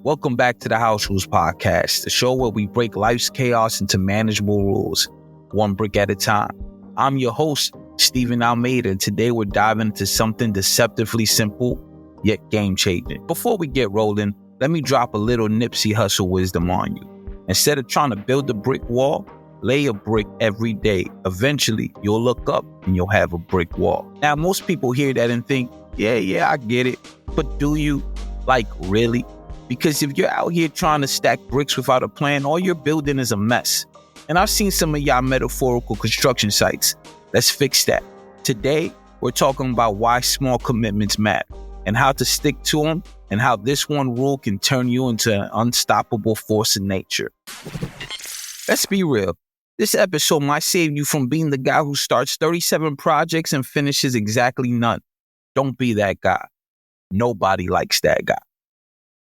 Welcome back to the House Rules Podcast, the show where we break life's chaos into manageable rules, one brick at a time. I'm your host, Steven Almeida, and today we're diving into something deceptively simple, yet game-changing. Before we get rolling, let me drop a little Nipsey Hussle wisdom on you. Instead of trying to build a brick wall, lay a brick every day. Eventually, you'll look up and you'll have a brick wall. Now, most people hear that and think, yeah, I get it. But do you? Like, really? Because if you're out here trying to stack bricks without a plan, all you're building is a mess. And I've seen some of y'all metaphorical construction sites. Let's fix that. Today, we're talking about why small commitments matter and how to stick to them and how this one rule can turn you into an unstoppable force in nature. Let's be real. This episode might save you from being the guy who starts 37 projects and finishes exactly none. Don't be that guy. Nobody likes that guy.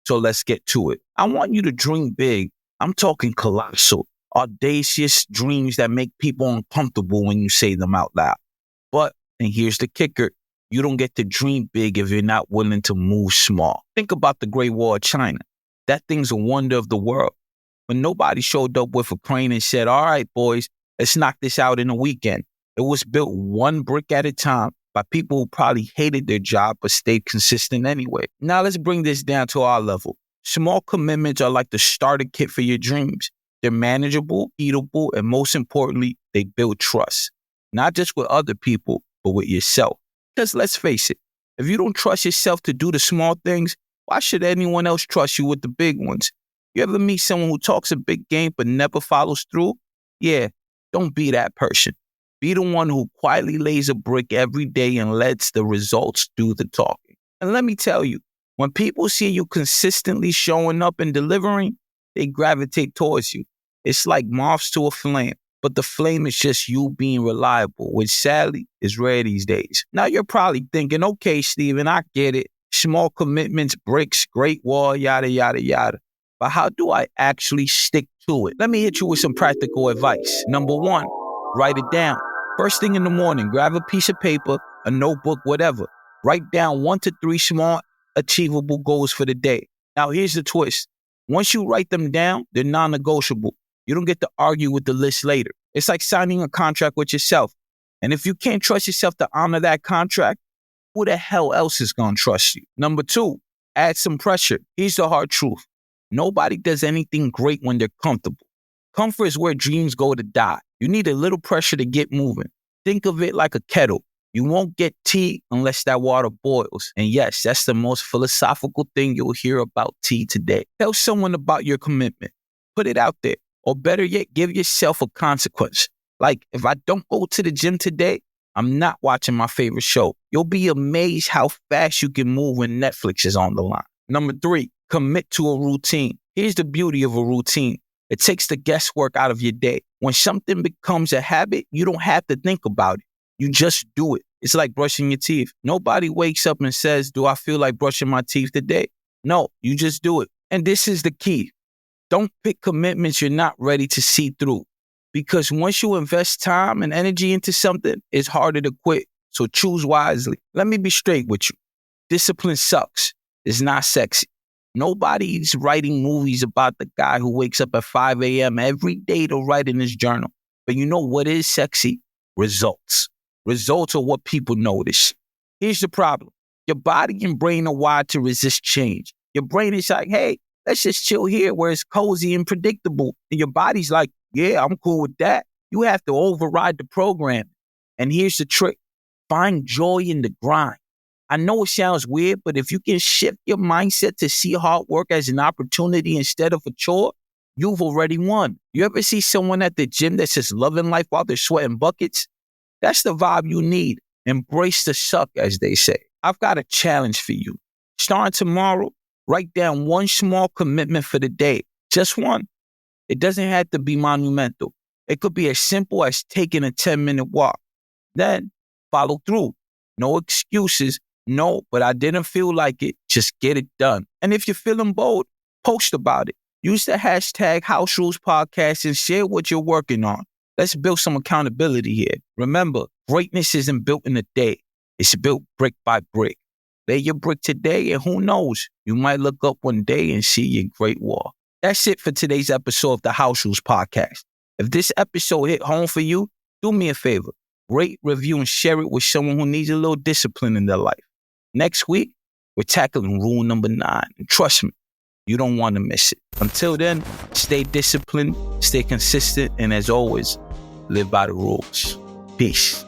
So let's get to it. I want you to dream big. I'm talking colossal, audacious dreams that make people uncomfortable when you say them out loud. But, and here's the kicker, you don't get to dream big if you're not willing to move small. Think about the Great Wall of China. That thing's a wonder of the world. But nobody showed up with a crane and said, all right, boys, let's knock this out in a weekend. It was built one brick at a time by people who probably hated their job but stayed consistent anyway. Now let's bring this down to our level. Small commitments are like the starter kit for your dreams. They're manageable, eatable, and most importantly, they build trust. Not just with other people, but with yourself. Because let's face it, if you don't trust yourself to do the small things, why should anyone else trust you with the big ones? You ever meet someone who talks a big game but never follows through? Yeah, don't be that person. Be the one who quietly lays a brick every day and lets the results do the talking. And let me tell you, when people see you consistently showing up and delivering, they gravitate towards you. It's like moths to a flame, but the flame is just you being reliable, which sadly is rare these days. Now you're probably thinking, okay, Steven, I get it. Small commitments, bricks, great wall, yada, yada, yada. But how do I actually stick to it? Let me hit you with some practical advice. Number one, write it down. First thing in the morning, grab a piece of paper, a notebook, whatever. Write down 1 to 3 small, achievable goals for the day. Now, here's the twist. Once you write them down, they're non-negotiable. You don't get to argue with the list later. It's like signing a contract with yourself. And if you can't trust yourself to honor that contract, who the hell else is going to trust you? Number 2, add some pressure. Here's the hard truth. Nobody does anything great when they're comfortable. Comfort is where dreams go to die. You need a little pressure to get moving. Think of it like a kettle. You won't get tea unless that water boils. And yes, that's the most philosophical thing you'll hear about tea today. Tell someone about your commitment. Put it out there. Or better yet, give yourself a consequence. Like, if I don't go to the gym today, I'm not watching my favorite show. You'll be amazed how fast you can move when Netflix is on the line. Number 3, commit to a routine. Here's the beauty of a routine. It takes the guesswork out of your day. When something becomes a habit, you don't have to think about it. You just do it. It's like brushing your teeth. Nobody wakes up and says, do I feel like brushing my teeth today? No, you just do it. And this is the key. Don't pick commitments you're not ready to see through. Because once you invest time and energy into something, it's harder to quit. So choose wisely. Let me be straight with you. Discipline sucks. It's not sexy. Nobody's writing movies about the guy who wakes up at 5 a.m. every day to write in his journal. But you know what is sexy? Results. Results are what people notice. Here's the problem. Your body and brain are wired to resist change. Your brain is like, hey, let's just chill here where it's cozy and predictable. And your body's like, yeah, I'm cool with that. You have to override the program. And here's the trick. Find joy in the grind. I know it sounds weird, but if you can shift your mindset to see hard work as an opportunity instead of a chore, you've already won. You ever see someone at the gym that's just loving life while they're sweating buckets? That's the vibe you need. Embrace the suck, as they say. I've got a challenge for you. Starting tomorrow, write down one small commitment for the day. Just one. It doesn't have to be monumental. It could be as simple as taking a 10-minute walk. Then follow through. No excuses. No, but I didn't feel like it. Just get it done. And if you're feeling bold, post about it. Use the hashtag House Rules Podcast and share what you're working on. Let's build some accountability here. Remember, greatness isn't built in a day. It's built brick by brick. Lay your brick today, and who knows, you might look up one day and see your great wall. That's it for today's episode of the House Rules Podcast. If this episode hit home for you, do me a favor. Rate, review, and share it with someone who needs a little discipline in their life. Next week, we're tackling rule number 9. And trust me, you don't want to miss it. Until then, stay disciplined, stay consistent, and as always, live by the rules. Peace.